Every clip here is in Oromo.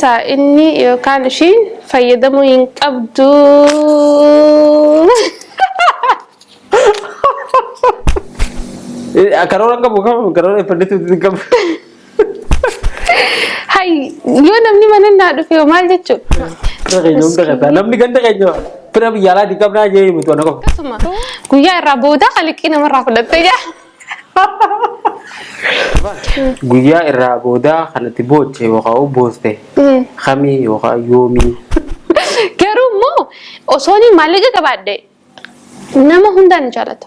كيسا إني كان شين فيدمو ينقبضو كرورة كم كرورة فردت كم هاي يو نمني من النادو في مال جتشو كأنه كذا نمني كنت كأنه pernah biara di kamera aja itu anak kok. Kasuma. Guya raboda kali kini merafat ya. Guya raboda karena tibo cewa kau bos teh. Kami waka yomi. Kerumo. Osoni malika kabade. Nama hundan jalat.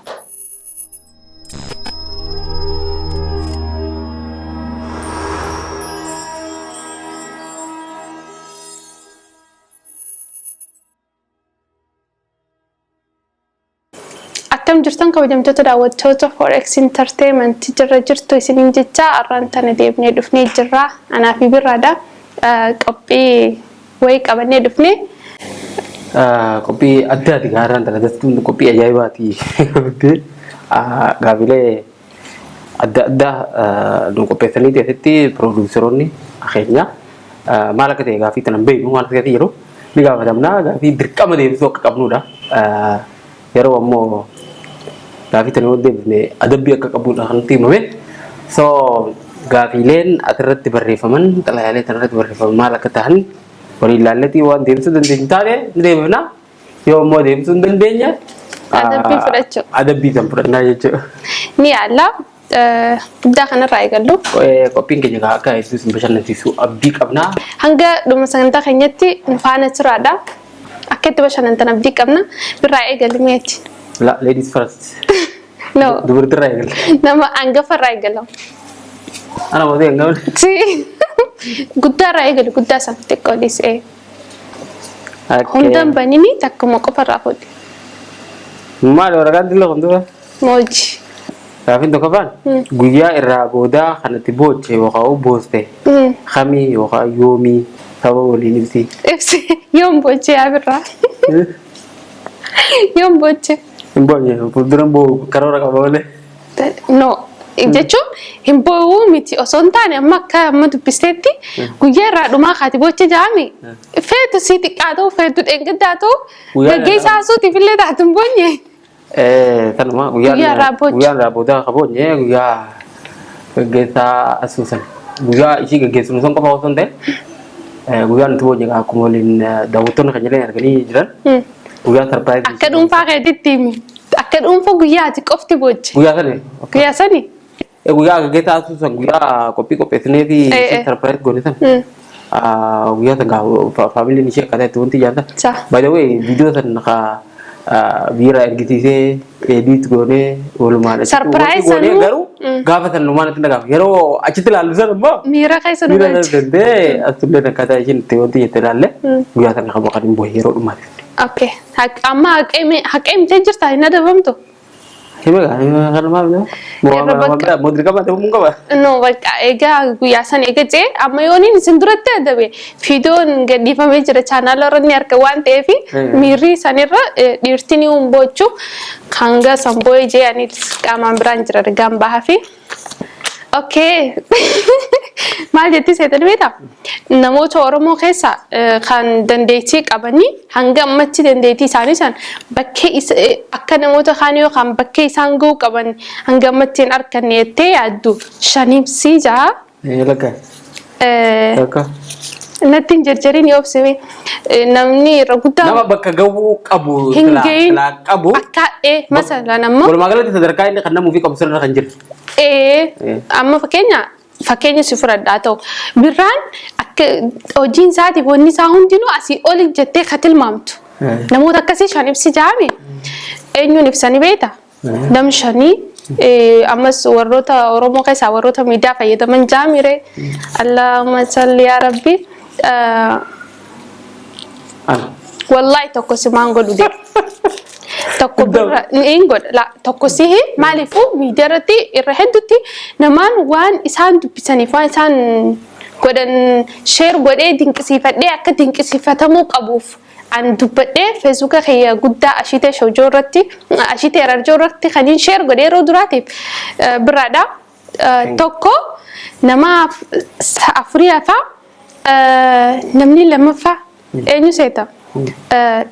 أتم جرتن كوجم تتداول توتا فوركس انترتينمنت تجرى جرتو سنين جتا أرانتنا ديبني دفني جرا أنا في برادا كوبي ويك أبني دفني kopi ada di garan ternyata itu kopi ajaib hati gabile ada dong kopi seni dia itu produser nih akhirnya malah ketika gavi tanam bayi malah ketika itu di gavi tanamna gavi berkam deh besok kamu dah yaro mau gavi tanam deh ada biar kekabut nanti mamen so gavi len akhirnya tiberrefaman telah ternyata tiberrefaman malah ketahan Beri lalati wan dem sudah dintare dem na yo mo dem sudah denya ada bi sampur na yecho ni ala da kana rai gallo ko pinke jaga ka itu sembeshan nanti su abdi kabna hanga dum sanganta khanyati nfana turada akete bashan anta abdi kabna bi rai gallo meti la ladies first no dubur rai gallo nama anga fa rai gallo ana mo de ngam si guddaa raa eegalu guddaa san xiqqoo dhisee hundaan banini takkuma qofa irraa fuudhe maal waraqaan dilla kuntuba mooji gaafin tokko faan guyyaa irraa boodaa kanatti booche yookaan booste kamii yookaan yoomii saba waliin ibsi yoom booche yaabirraa yoom booche hin boonye fuulduran boo karoora qaba malee no jechuun hin boo'uu miti osoo hin taane amma akka amma dubbisteetti guyyaa irraa dhumaa kaati boocha jaami feetu si xiqqaa ta'u feetu dheengaddaa ta'u gaggeessaa asuutiif illee taatu hin boonye. Kanuma guyyaa irraa booda qaboonye guyyaa gaggeessaa asuusan guyyaa ishii gaggeessuun sun qofa osoo hin ta'e guyyaa nuti boonye akkuma waliin daawwattoonni kan jedhanii arganii jiran guyyaa sarpiraayizii. Akka dhuunfaa keetitti himi akka dhuunfaa guyyaati qofti booche. Guyyaa sani. Guyyaa gaggeessaa asuusan guyyaa qopheessinee fi sarpiraayiz goone san guyyaa san faamiliin ishee akkaataa itti wanti jaallata. By the way viidiyoo san biira ergisiisee edit goone walumaan sarpiraayiz sanuu garuu gaafa san lumaan itti dhagaaf yeroo achitti ilaallu san immoo miira keessa nu galche. Dandee asitullee akkaataa isheen itti wanti jette ilaalle guyyaa san qabu kan hin bu'e yeroo dhumaati. Okay. Amma haqee mitee jirtaa hin adabamtu? Himega kan maal modrika baate mun qaba. No bakka egaa guyyaa san eega jee amma yooniin isin duratti adabe fiidoon gadhiifamee jira chaanaala irra ni arga waan ta'eef miirri sanirra dhiirtiin humbochuu hanga samboo jee ani qaamaan biraan jira rigaan bahaa fi okay. Maal jetti seetan beektaa? Namoota Oromoo keessa kan dandeettii qabanii hanga ammatti dandeettii isaanii san bakkee akka namoota kaan yookaan bakkee isaan ga'uu qaban hanga ammatti hin arganne jettee yaaddu shaniibsii jaa. Lakka. Natti hin jarjariin yoo obsime namni irra guddaa. Nama bakka ga'uu qabu qabu. Akka masalan ammoo. Walumaa galatti sadarkaa inni kan namuu fi qabu sanarra kan jiru. Amma fakkeenya si fudhadhaa ta'u birraan akka hojiin isaatiif wanni isaa hundinuu asii oli jettee ka tilmaamtu namoota akkasii shan ibsi jaame eenyuun ibsanii beektaa nam shanii ammas warroota Oromoo keessaa warroota miidiyaa fayyadaman jaamire Allahumma salli yaa rabbi wallahi tokko simaan godhu deema. Tokko birra niin godha tokko sihi maaliifuu miidiyaa irratti irra hedduutti namaan waan isaan dubbisaniif waan isaan godhan sheer godhee dinqisiifadhee akka dinqisiifatamuu qabuuf an dubbadhee feesbuuka kiyya guddaa ashitee shojoo irratti ashitee ararjoo irratti kaniin sheer godhee yeroo duraatiif birraadha tokko nama afurii hafaa namni lammaffaa eenyu seeta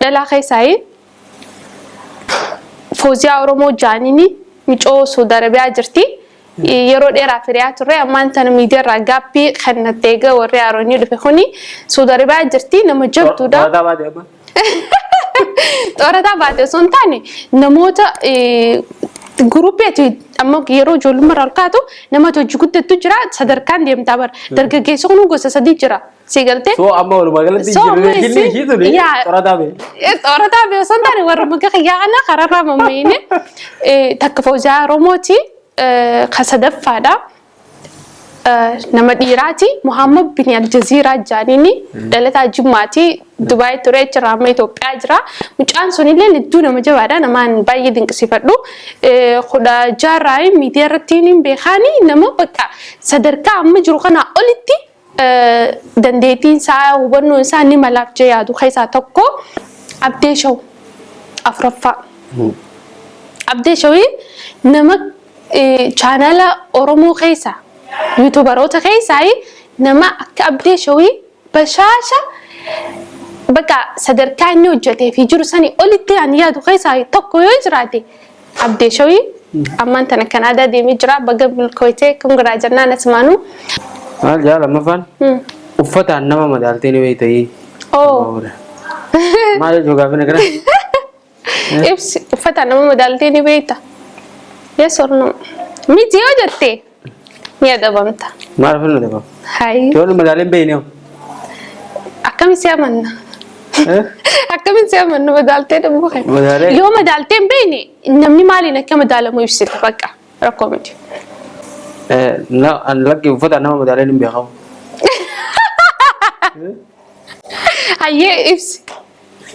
dhalaa keessaayi Fooziyaa Oromoo Jaanini micoo Saudi Arabiyaa jirti yeroo dheeraa firiyaa turre ammaan tana miidiyaa irraa gaappii kannattee egaa warri Aroonii dhufe kuni Saudi Arabiyaa jirti nama jabduudha. Xoorataa baate osoo hin taane namoota guruupeeti amma yeroo ijoollummaa irraa kaatu namoota hojii guddattu jira sadarkaan deemtaa bara dargaggeessa kun gosa sadii jira siigaltee. So amma walumaa galatti jireenyi hiituni xoorataa bee. Xoorataa bee osoo hin taane warra maqaa xiyyaa kana karaarraa mammayine takka Fooziyaa Oromooti kan sadaffaadha. Nama dhiiraati Muhammad bin Aljaziiraa Jaanini dhalataa Jimmaati Dubaay ture jira amma Itoophiyaa jira mucaan sunillee lidduu nama jabaadha namaan baay'ee dinqisiifadhu kudha jaarraa miidiyaa irratti hin beekani nama bakka sadarkaa amma jiru kana olitti dandeettiin isaa hubannoon isaa ni malaaf jee yaadu keessaa tokko Abdee Shaw afuraffaa Abdee Shawii nama chaanala Oromoo keessaa YouTuberoota keessaa nama akka Abdee Shawii bashaasha bakka sadarkaa inni hojjetee fi jiru sanii olitti ani yaadu keessaa tokko yoo jiraate Abdee Shawii ammaan tana Kanaadaa deemee jira baga milkooytee kungiraa jennaan asmaanu. Maal jaala maffaan uffataan nama madaaltee ni beeytayii. Maal jechuun gaafa na gara? Ibsi uffataan nama madaaltee ni beeyta. Yes or no? Miti yoo jettee. Ni adabamta. Maal fa'aa adabam? Hai. Yoo madaaleen beeyneewu. Akkamiin si amanna? Akkamiin si amanna madaaltee dhabuu kee? Madaalee. Yoo madaalteen beeyne namni maaliin akka madaalamu ibsita bakka rakkoo miti. Lakki uffata nama madaaleen hin beekamu. Hayyee ibsi.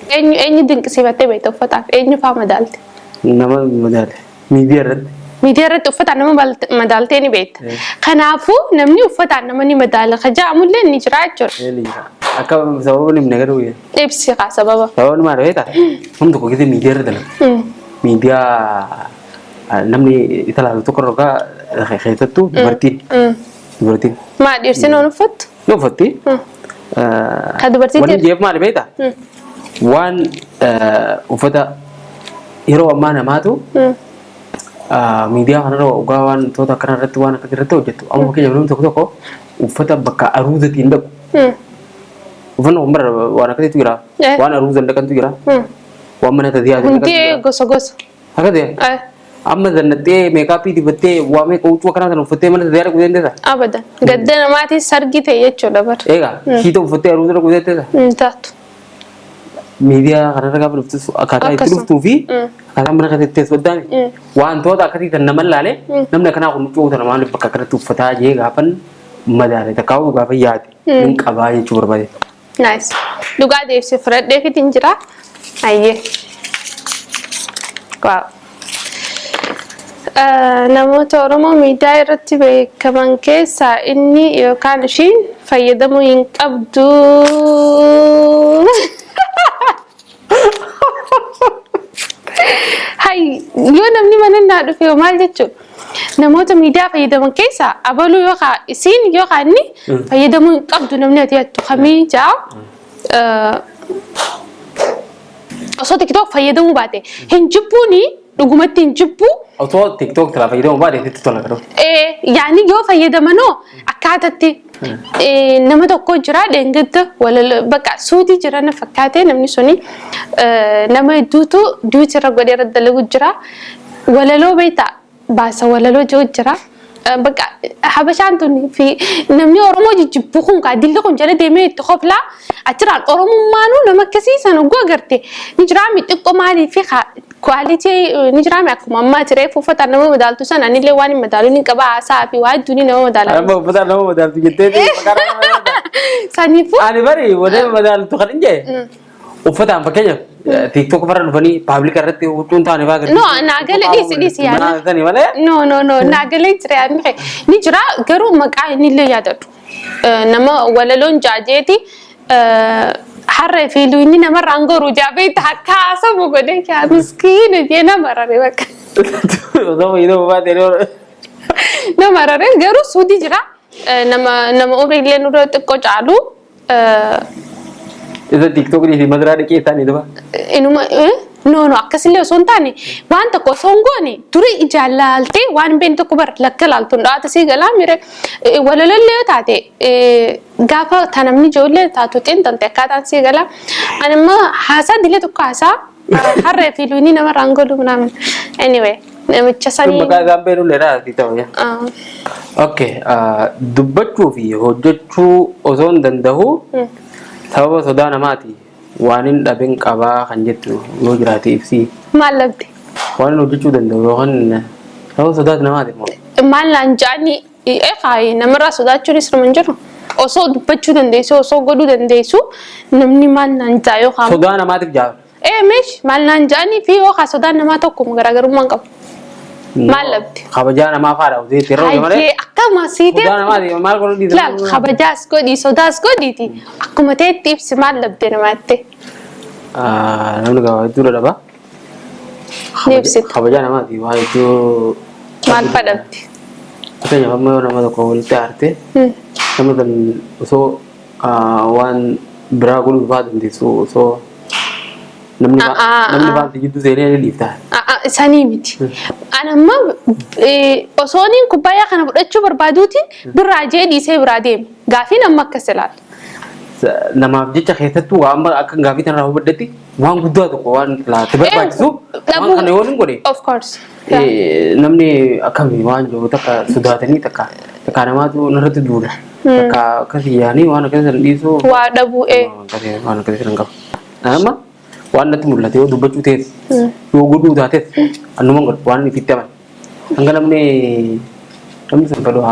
Eenyu dinqisiifattee beekta uffataaf eenyu fa'aa madaalte? Nama madaale miidiyaa irratti. Miidiyaa irratti uffataan nama madaaltee ni beekta. Kanaafuu namni uffataan nama ni madaala kajaa'amullee ni jira jechuudha. Akka sababa ni nagara wayya. Ibsi kaa sababa. Sababni maal beektaa? Humna tokko keessatti miidiyaa irra dalagu. Miidiyaa namni italaalu tokko roga keessattuu dubartiin. Dubartiin. Maa dhiirsi noon uffattu? Ni uffatti. Ka dubartiin Wanni jeef maal beektaa? Waan uffata yeroo ammaa namaatu miidiyaa kanarra dhugaa waan toota akkana irratti waan akka irratti hojjetu amma fakkeenya namni tokko tokko uffata bakka aruuzatiin dhaqu. Uffanni umbara waan akkasiitu jira. Waan aruuzan dhaqantu jira. Waan mana tajaajila dhaqantu jira. Hundi gosa gosa. Akkasii. Amma zannattee meekaappii dibattee waa meeqa huccuu akkanaa sana uffattee mana tajaajila guuteetteessa. Abadan. Gadda namaatiin sargi ta'e jechuudha bara. Eegaa shiita uffattee aruuzana guuteetteessa. Taatu. Miidiyaa kanarra gaafa dhuftus akkaataa itti dhuftuu fi akkaataa mana kana itti soddaan wantoota akkasii tan nama laalee namni akkanaa kun huccuu sana maaliif bakka kanatti uffataa jee gaafan madaale takkaa'uu gaafa yaade hin qabaa jechuu barbaade. Nice. Dhugaa deebisee fudhadhee fitiin jira. Ayyee. Waaw. Namoota Oromoo miidiyaa irratti beekaman keessaa inni yookaan ishiin fayyadamuu hin qabdu. Hai, yoo namni mana naa dhufe maal jechuudha? Namoota miidiyaa fayyadaman keessaa abaluu yookaan isiin yookaan inni fayyadamuu hin qabdu namni ati jettu kamii jaa osoo TikTok fayyadamuu baate hin jibbuuni dhugumatti hin jibbuu. Osoo TikTok tala fayyadamuu baate itti tola garuu. Yaani yoo fayyadamanoo akkaatatti nama tokko jira dheengadda bakka suutii jira na fakkaate namni suni nama hedduutu duuti irra godhee irra dalagu jira walaloo beektaa baasa walaloo jiru jira bakka habashaan tuni fi namni Oromoo jijjibbu kun kaa dilli kun jala deemee itti qoplaa achiraan Oromummaanuu nama akkasiisan oguu agarte ni jira xiqqoo maalii fi kwalitii ni jira akkuma ammaa tiree uffata nama madaaltu sana anillee waan hin madaalu ni qaba haasaa fi waa hedduun nama madaala. Amma uffata nama madaaltu jettee saniifu. Ani bari wanta madaaltu kan hin jee uffataan fakkeenyaaf TikTok farra dhufanii paablika irratti huccuun taane fa'aa gadi. No, naagale dhiisi yaadni. Naasanii malee. No, naagale jira yaadni. Ni jira garuu maqaa inni illee yaadadhu. Nama walaloon jaajeeti harree fi luunni namarraan goruu jaabee akka haasamu godhee kaa miskiina jee nama raree bakka. Nama raree garuu suutii jira. Nama umrii illee nurra xiqqoo caalu إذا تيك توك دي مدرسة كي ثاني ده inuma no akkasillee osoo hin taane waan tokko osoo hin goone durii jaallaltee waan hin beekne tokko bar lakka laaltuun dhaata sii galaa mire walalollee yoo taate gaafa tanamni ijoollee taatu xiinxalte akkaataan sii galaa ani immoo haasaa dilee tokko haasaa harree fi luunii namarraan godhu naamin anyway namicha sanii maqaa isaan beeknu leeraa ati ta'u yaa okay dubbachuu fi hojjechuu osoo hin danda'u sababa sodaa namaati waan hin dhabin qabaa kan jettu yoo jiraate ibsi maal labde waan hojjechuu danda'u yookaan sababa sodaa namaati maal laan jaani eeqaayi namarraa sodaachuun isirra hin jiru osoo dubbachuu dandeessu osoo godhuu dandeessu namni maal naan jaa yookaan sodaa namaatiif jaaba meesh maal naan jaanii fi yookaan sodaan namaa tokko garaagarummaa hin qabu maal labde kabajaa namaa faadha uzeetti yeroo gamaree akkama siitee sodaa namaati maal godhu dhiisa laal kabajaas godhi sodaas godhiiti akkuma ta'etti ibsi maal labde namaatti namni gaafa hedduu dhabaa ibsite kabajaa namaati waa hedduu maal fadhabdi fakkeenyaaf amma yoo nama tokko walitti aarte nama san osoo waan biraa godhuu fa'aa dandeessu osoo namni baanti jidduu seenee ni dhiiftaa. Sanii miti. Ani amma osoo inni kubbayyaa kana fudhachuu barbaaduutiin birraa jee dhiisee biraa deeme gaafiin amma akkas ilaala. Namaaf jecha keessattuu waan akka gaafii tanarraa hubaddetti waan guddaa tokko waan laatti barbaachisu waan kana yoo hin godhe. Of course. Namni akkamii waan jiru takka sodaatanii takka namaatu narratti duudha. Takka akkasii yaanii waan akkasii dhiisuu. Waa dhabuu waan akkasii hin qabu. Amma waan natti mul'ate yoo dubbachuu tees yoo godhuu taates annuma godhu waan inni fitti aman. Hanga namni sun fedhu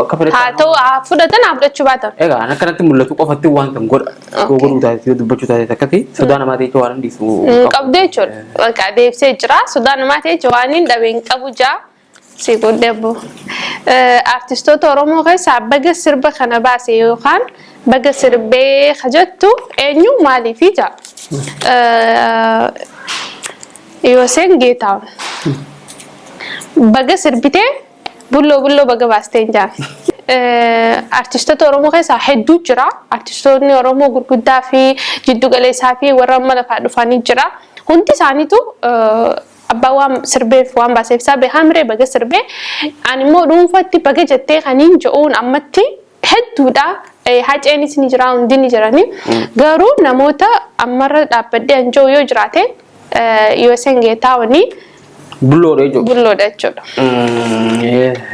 akka fedhatu. Haa ta'u fudhatan haa fudhachuu baatan. Egaa akka natti mul'atu qofatti waan kan godha. Yoo godhuu taates yoo dubbachuu taates akkasii sodaa namaa ta'e waan hin dhiisu. Qabdee jechuudha. Bakka deebisee jira sodaa namaa ta'e waan hin dhabeen qabu jaa. Si godhe abbo. Artistoota Oromoo keessaa baga sirba kana baase yookaan baga sirbee kajattu eenyu maaliifi jaa? Yooseen Geetaawun. Baga sirbitee bulloo baga baastee hin jaan. Artistoota Oromoo keessaa hedduu jira. Artistoonni Oromoo gurguddaa fi jiddu galeessaa fi warra amma lafaa dhufanii jira. Hundi isaaniitu abbaa waan sirbeef waan baaseef isaa beekamree baga sirbee ani immoo dhuunfatti baga jettee kaniin je'uun ammatti hedduudha. Haceenis ni jira hundi ni jirani. Garuu namoota ammarra dhaabbadhee anjoo yoo jiraate Yooseen Geetaawunii bulloodha jechuudha.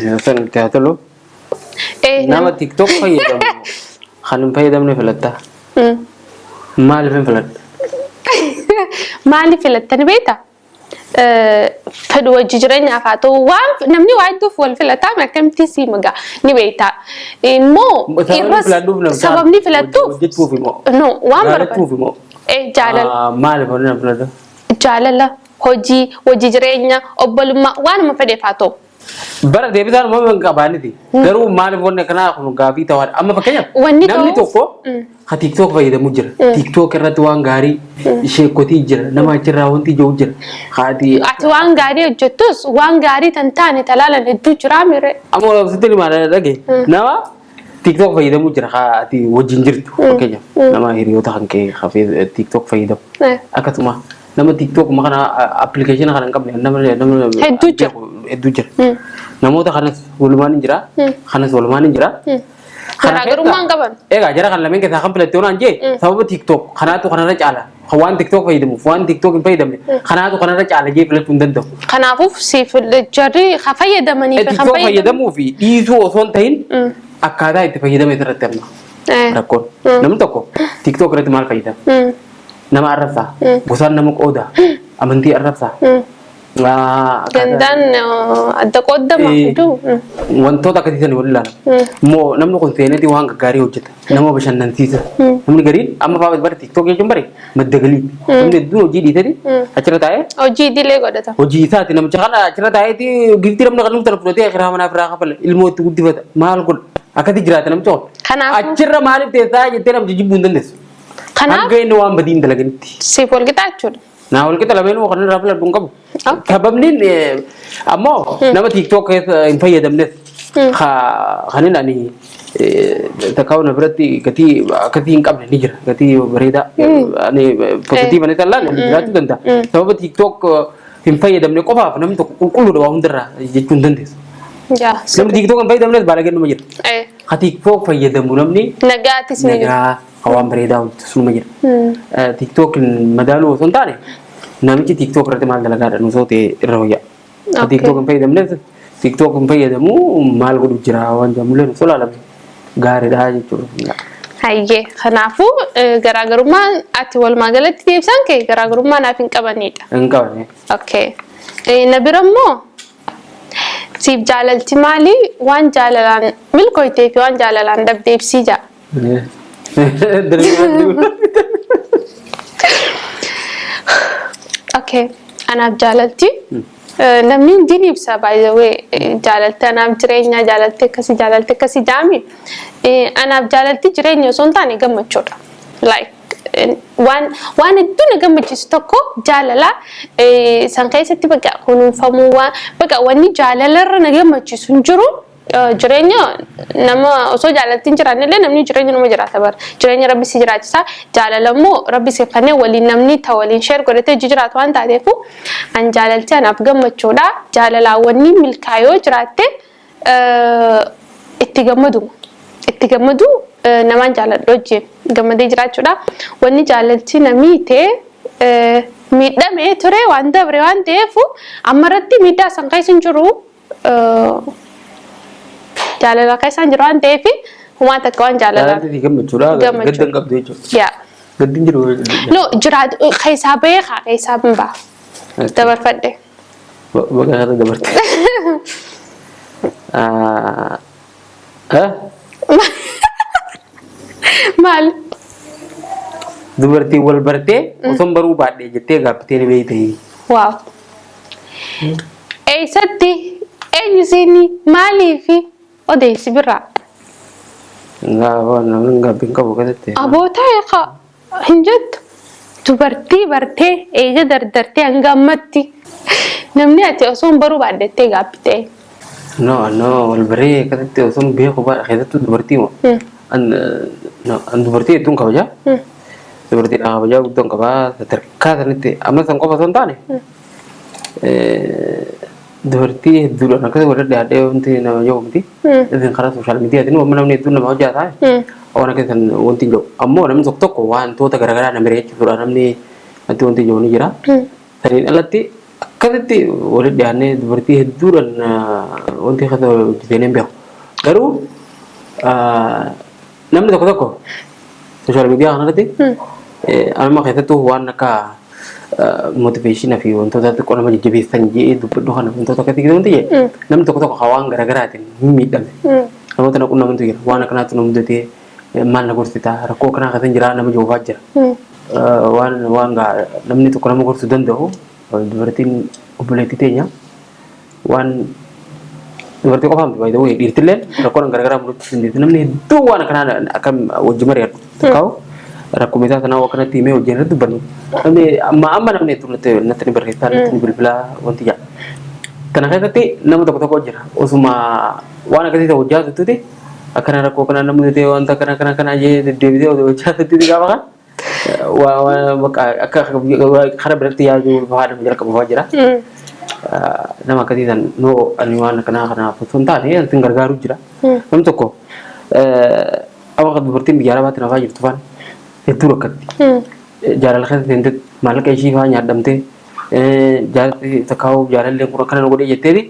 Yooseen Geetaawun nama TikTok fayyadamu kan hin fayyadamne filatta. Maaliif hin filatta? Maaliif filattani beektaa? Fedhu wajji jireenyaaf haa ta'u waan namni waa hedduuf wal filataa akkamitti si magaa ni beektaa. Immoo sababni filattuuf waan barbaadu. Jaalala. Maaliif waliin filatu? Jaalala, hojii jireenya, obbolummaa waanuma fedheef haa ta'u. Bara deebisaan uumama hin qabaaniti. Garuu maaliif wanni kanaa kun gaafii ta'aadha. Amma fakkeenyaaf namni tokko ha TikTok fayyadamu jira. TikTok irratti waan gaarii sheekotii jira. Nama achirraa wanti ijoo jira. Ati waan gaarii hojjettus waan gaarii tan taane talaalan hedduu jira mire. Amma sitti maal dhage nama TikTok fayyadamu jira. Ati wajjin jirtu fakkeenyaaf nama hiriyoota kan kee TikTok fayyadamu. Akkasuma nama TikTok makana application kana hin qabne nama hedduu jira. Namoota kanas walumaan hin jira. Kanas walumaan hin jira. Garaagarummaan qaban. Egaa jara kan lameen keessaa kan filatte onaan jee sababa TikTok kanaatu kanarra caala. Waan TikTok fayyadamuuf waan TikTok hin fayyadamne kanaatu kanarra caala jee filachuu hin danda'u. Kanaafuu siif jarri haa fayyadamanii fi TikTok fayyadamuu fi dhiisuu osoo hin ta'in akkaataa itti fayyadame irratti amma. Rakkoon namni tokko TikTok irratti maal fayyadama? Nama arrabsaa, gosaan nama qoodaa, amantii arrabsaa. Gandaan adda qooddama hedduu. Wantoota akkasii sana wal ilaala. Immoo namni kun seenetii waan gaggaarii hojjeta. Nama bashannansiisa. Namni gariin amma fa'aa bara TikTok jechuun bare madda galii. Namni hedduun hojii dhiisanii achirra taa'ee. Hojii idilee godhata. Hojii isaati namicha kana achirra taa'eeti giftii namni kan nuti fudhatee kiraa manaa firaa kafala ilmoo itti guddifata maal godha akkasii jiraata namicha kun. Achirra maaliif teessaa jettee namicha jibbuu hin dandeessu. Hanga inni waan badiin dalaganitti. Siif wal qixaa jechuudha. Naa wal qixa lameen kan irraa filadhu hin qabu. Sababni ammoo nama TikTok keessa hin fayyadamnes kan inni تكون برتي كتي إنك قبل نجرا كتي بريدا يعني بوزيتيف أنا تلا نجرا تدندا سبب تيك توك هم فايدة من قفا فنم تو كل ده وهم درا يجون دندس يا لما تيك توك هم فايدة من بالغين مجر إيه تيك توك فايدة منامني نجاتي سنجر نجرا قوام بريدا وتسلم مجر تيك توك المدالو سنتاني نامي تيك توك رتي مال دلقا نوسوتي الرؤيا تيك توك هم فايدة من تيك توك هم فايدة مو مال قدو جرا وان جملة سولا لم غاري ده جتشو hayyee kanaafuu garaagarummaan ati walumaa galatti ibsan kee garaagarummaa naaf hin qabanidha. Hin qabane. Okay. Na bira immoo siif jaalalti maali waan jaalalaan milkooytee fi waan jaalalaan dhabdee ibsii jaa. Okay. Anaaf jaalalti. Namni hundi ibsa by the way jaalalti anaaf jireenya jaalalti akkasi jaami. Anaaf jaalalti jireenya osoo hin taane gammachuudha. Like waan hedduu na gammachiisu tokko jaalala san keessatti bakka kunuunfamuu bakka wanni jaalalarra na gammachiisu hin jiru jireenya nama osoo jaalalti hin jiraanne illee namni jireenya nama jiraata bara jireenya rabbi si jiraachisa jaalala immoo rabbi si kanneen waliin namni ta'u waliin sheer godhatee jiraatu waan taateef an jaalalti anaaf gammachuudha jaalalaawwanni milkaayoo jiraatte itti gammadu namaan jaaladhu wajjin gammadee jiraachuudha wanni jaalalti namii ta'e miidhamee ture waan dabre waan ta'eef ammarratti miidhaa san keessa hin jiru jaalala keessa hin jiru waan ta'eef humaa takka waan jaalala gammachuudha gaddan qabdu jechuudha. Yaa. Gaddin jiru. No jiraatu keessaa beekaa keessaa hin ba'a dabarfadhe. Baga dabarte. Maal? Dubartii wal bartee osoo baruu baadhee jettee gaafatee ni beeytee. Waaw. Eessatti eenyu siinii maaliifi odeessi birraa? Namni gaabbiin qabu keessatti. Abootaa eegaa hin jettu. Dubartii bartee eega dardartee hanga ammatti namni ati osoo baruu baadhettee gaabbitee. No wal baree keessatti osoo beeku baadha keessattuu dubartii moo. An dubartii hedduun kabajaa. Dubartii kabajaa guddoon qabaa sadarkaa sanitti amma san qofa osoo hin taane. Dubartii hedduudhaan akkasii wal dhadhaadhee wanti nama yoo miti. Isin karaa sooshaal miidiyaatiin amma namni hedduun nama hojjaa taa'e. Waan akkasii wanti jiru ammoo namni tokko wantoota garaagaraa nama reechuudha namni wanti jiru ni jira. Saniin alatti akkasitti wal dhadhaadhee dubartii hedduudhaan wanti akkasii hojjetee hin beeku. Garuu namni tokko sooshaal miidiyaa kanarratti amma keessattuu waan akka motiveeshinii fi wantoota xiqqoo nama jajjabeessan jedhee dubbadhu kana wantoota akkasii wanti jedhe namni tokko waan garaagaraatiin hin miidhame. Namoota na qunnamtu jira waan akkanaatti nama mudatee maal na gorsita rakkoo kanaa akkasiin jira nama joofaa jira. Waan namni tokko nama gorsuu danda'u dubartiin obboleettii teenya waan dubartii qofaa miti baay'ee ta'uu dhiirtillee rakkoon garaagaraa mudachuu dandeessi namni hedduu waan akkanaa akkam wajji mari'atu tokko rakkoo isaa sanaa akkanatti himee wajjin irratti dubbannu amma namni hedduu natti ni barreessaa natti ni bilbilaa wanti jaa kana keessatti nama tokko jira osuma waan akkasii ta'u hojjaa tuttuuti akkana rakkoo kanaa namni ta'e wanta kana jee deddeebisee hojjaa tuttuuti gaafa kan akka karaa biratti yaaduu haadha jalqabaa jira. Nama akkasii san noo ani waan kanaaf osoo hin taane isin gargaaruu jira. Namni tokko amma dubartiin biyya alabaatti nafaa jirtu faan hedduu rakkatti. Jaalala keessa seentee maallaqa ishii faa nyaadhamtee jaalatti takkaa'uu jaalallee kun akkana godhee jetteeti.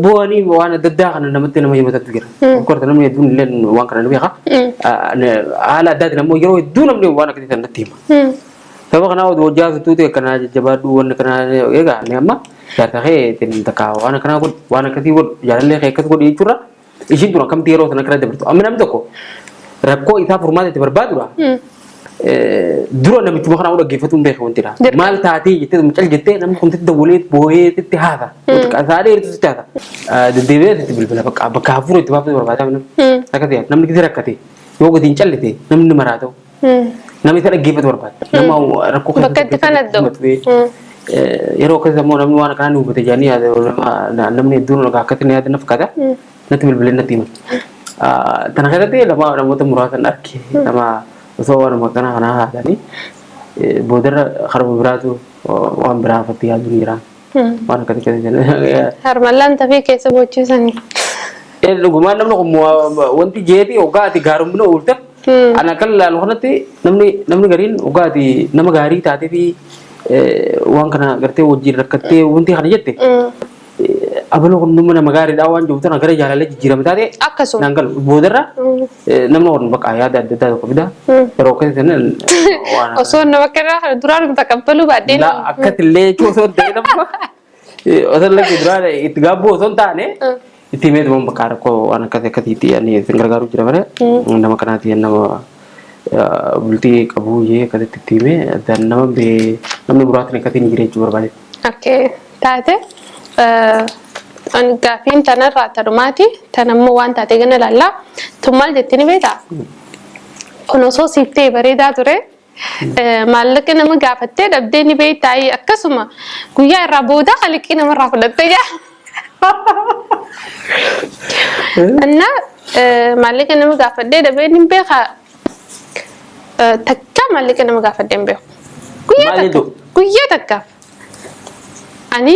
Bu'anii waan adda addaa kana namatti nama himatatu jira. Korta namni hedduun illee waan kana ni beeka. Haala addaatiin ammoo yeroo hedduu namni waan akkasii san natti hima. Sababa kana hojjaa tuttuuti akkana jajjabaadhu waan kana egaa ni amma jaarsa kee takka waan akkana godhu waan akkasii godhu jaalallee kee akkas godhu jechuudha. Ishiin tun akkamti yeroo sana akkana dabartu amma namni tokko rakkoo isaa furmaata itti barbaadudha. Dura namichi kana dhaggeeffatu hin beeku wantidha. Maal taatee jettee mucal jettee namni kun itti dawwalee boo'ee itti haasa. Saadee irratti itti haasa. Deddeebi'ee itti bilbila bakka hafuura itti baafatu barbaadaa namni akkasii namni gadi rakkate yoo gadi hin callite namni maraa ta'u. Namni isa dhaggeeffatu barbaada. Nama rakkoo bakka itti kanaddu. Yeroo akkasii ammoo namni waan akkanaa hubate jedhanii namni hedduun akkatti na yaada na fakkaata. Natti bilbilee natti hima. تناقضتي لما تمرات الأركي لما وصور مكانها أنا هذا لي بودر خرب براتو وان برا فتي هذا نيران وانا كذا هرملا أنت في كيس بوتشيسني لقمان نملك وانتي جيتي وقعتي قارم منو قلت أنا كلا لغنتي نمني قرين وقعتي نما قاري تاتي في وان كنا قرتي وجي ركتي وانتي خرجتي أبلغ نمنا مقاري داوان جوتنا قري جالا لجي جيرا متاتي أكسو نانقل بودرة نمنا ورن بقى عيادة دادا كبدا روكي سنة أصلا نبكر درار متقبلوا بعدين لا أكت اللي شو صوت ده نبغى أصلا لك درار إتقابو صوت تاني إتيمة دم بكاركو أنا كذا كذي يعني سنگر كارو جرا مرة نما كنا تي نما بلتي كابو ये كذا إتيمة dan nama be nama berat nih kati nigiri cuma berbalik. Oke, taate gaafiin tanarraa tarumaati tanammoo waan taate gana laalla tummaal jettini beekta kun osoo siiftee bareedaa ture maallaqa nama gaafattee dhabdee ni beektaa akkasuma guyyaa irraa booda haliqii namarraa fudhattee jaa anna maallaqa nama gaafadhee dhabee ni beekaa takka maallaqa nama gaafadhee hin beeku guyyaa takkaaf ani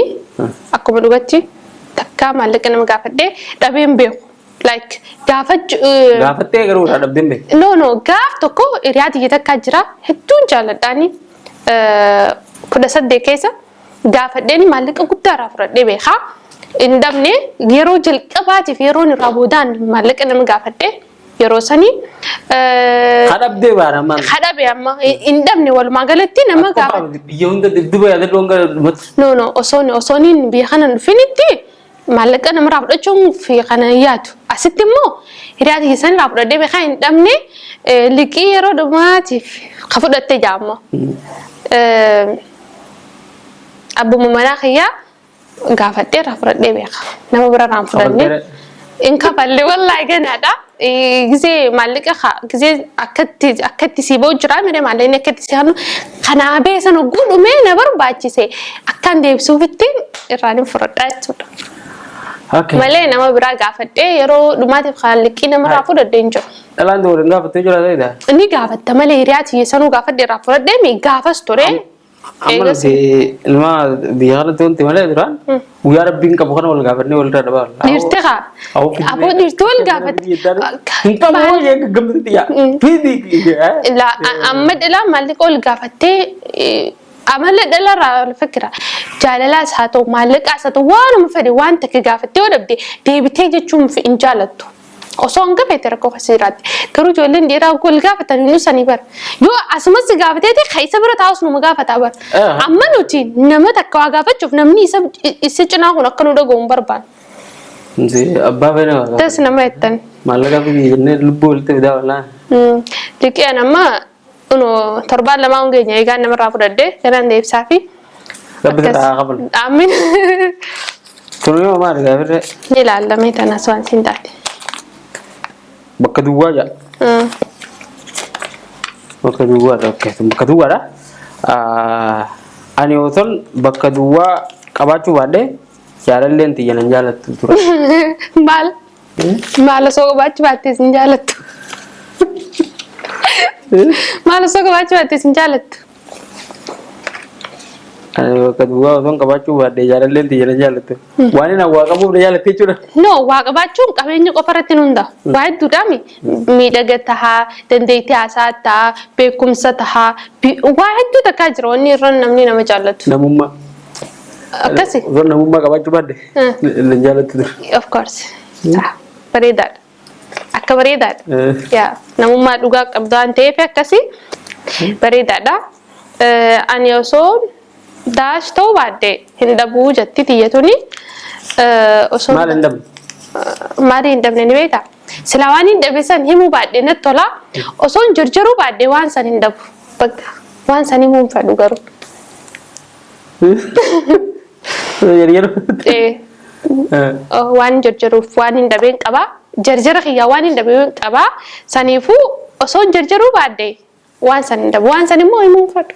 akkuma dhugatti takka maallaqa nama gaafadhee dhabee hin beeku like gaafattee garuu dhabdee hin beeku no gaaf tokko hiriyaa xiyya takkaa jira hedduun jaalladhaani 18 keessa gaafadheen maallaqa guddaarraa fudhadhee beekaa hin dhabne yeroo jalqabaatiif yeroon irraa boodaan maallaqa nama gaafadhee yeroo sanii kadhabdee baara man kadhabe amma hin dhabne walumaa galatti nama gaafadhe biyya hunda dibdiba yaada doonga no osooniin biyya kana dhufinitti maallaqa namarraa fudhachuun fi kana yaadu asitti immoo hiriyaa xiyya sanirraa fudhadhee beekaa hin dhabne liqii yeroo dhumaatiif ka fudhattee jaamma abbuma manaa kiyyaa gaafadhee irraa fudhadhee beekaa nama birarraa hin fudhanne inka balle wallahi ganaadha gisee maallaqa gisee akkatti siiboo jira mere maallaqni akkatti siihanu kanaa beesan ogguu dhumee na barbaachise akkaan deebisuufitti irraan fudhadhaa jechuudha. Malee nama biraa gaafadhee yeroo dhumaatiif liqii namarraa fudhadhee hin jiru. Dhalaan doon gaafattee jira ta'edha. Inni gaafatta malee hiriyaa xiyya sanuu gaafadhee irraa fudhadhee gaafas ture. Amma ilma biyya kanatti wanti malee duraan guyyaa rabbiin qabu kana wal gaafannee wal irraa dabala. Dhiirte kaa aboo dhiirte wal gaafatti. Hin qabu hoo gammadatti yaa. Amma dhalaa maallaqa wal gaafattee amala dhalarraa wal fakkira jaalalaas haa ta'u maallaqaas haa ta'u waanuma fedhe waan takka gaafattee yoo dhabde deebitee jechuun hin jaalattu. Osoo hanga feete rakkoo fasiiraatti garuu ijoolleen dhiiraa wal gaafatan nu sanii bara yoo asumas gaafateeti keessa bira taa'us numa gaafataa bara amma nuti nama takka waa gaafachuuf namni isa cinaa kun akka nu dhaga'u hin barbaadu. Abbaa feena tas nama jettan maallaqa fi jennee lubbuu walitti fidaa wallaan. Liqii amma torbaan lamaa hungeenya eegaan namarraa fudhadhee kanaan deebisaa fi aamin Kunoo maal gaafirre ni ilaallamee tanas waan siin taate. Bakka duwwaa jaa. Bakka duwwaa okay bakka duwwaa dha. Ani osoon bakka duwwaa qabaachuu baadhee jaalalleen xiyya nan jaalattu ture. Maal osoo qabaachuu baattee sin jaalattu. Maal osoo qabaachuu baattee sin jaalattu. Ani bakka duwwaa osoon qabaachuu baadhee jaalalleen xiyya nan jaalattu. Waan inni waa qabuuf na jaalattee jechuudha. No waa qabaachuun qabeenya qofa irratti nu hundaa. Waa hedduudhaami miidhaga tahaa dandeettii haasaa tahaa beekumsa tahaa waa hedduu takkaa jira wanni irra namni nama jaallatu. Namummaa. Akkasi. Osoon namummaa qabaachuu baadhee nan jaalattu ture. Of course. Bareedaadha. Akka bareedaadha. Yaa namummaa dhugaa qabdu waan ta'eef akkasi bareedaadha. Ani osoo daash ta'uu baadhee hin dhabuu jetti xiyyatuni. Maal hin dhabne? Maal hin dhabne ni beektaa? Silaa waan hin dhabne san himuu baadhee natti tola. Osoo hin jarjaruu baadhee waan san hin dhabu. Bakka waan san himuu hin fedhu garuu. Waan jarjaruuf waan hin dhabeen qabaa. Jarjara kiyyaa waan hin dhabeen qabaa. Saniifuu osoo hin jarjaruu baadhee waan san hin dhabu. Waan san immoo himuu hin fedhu.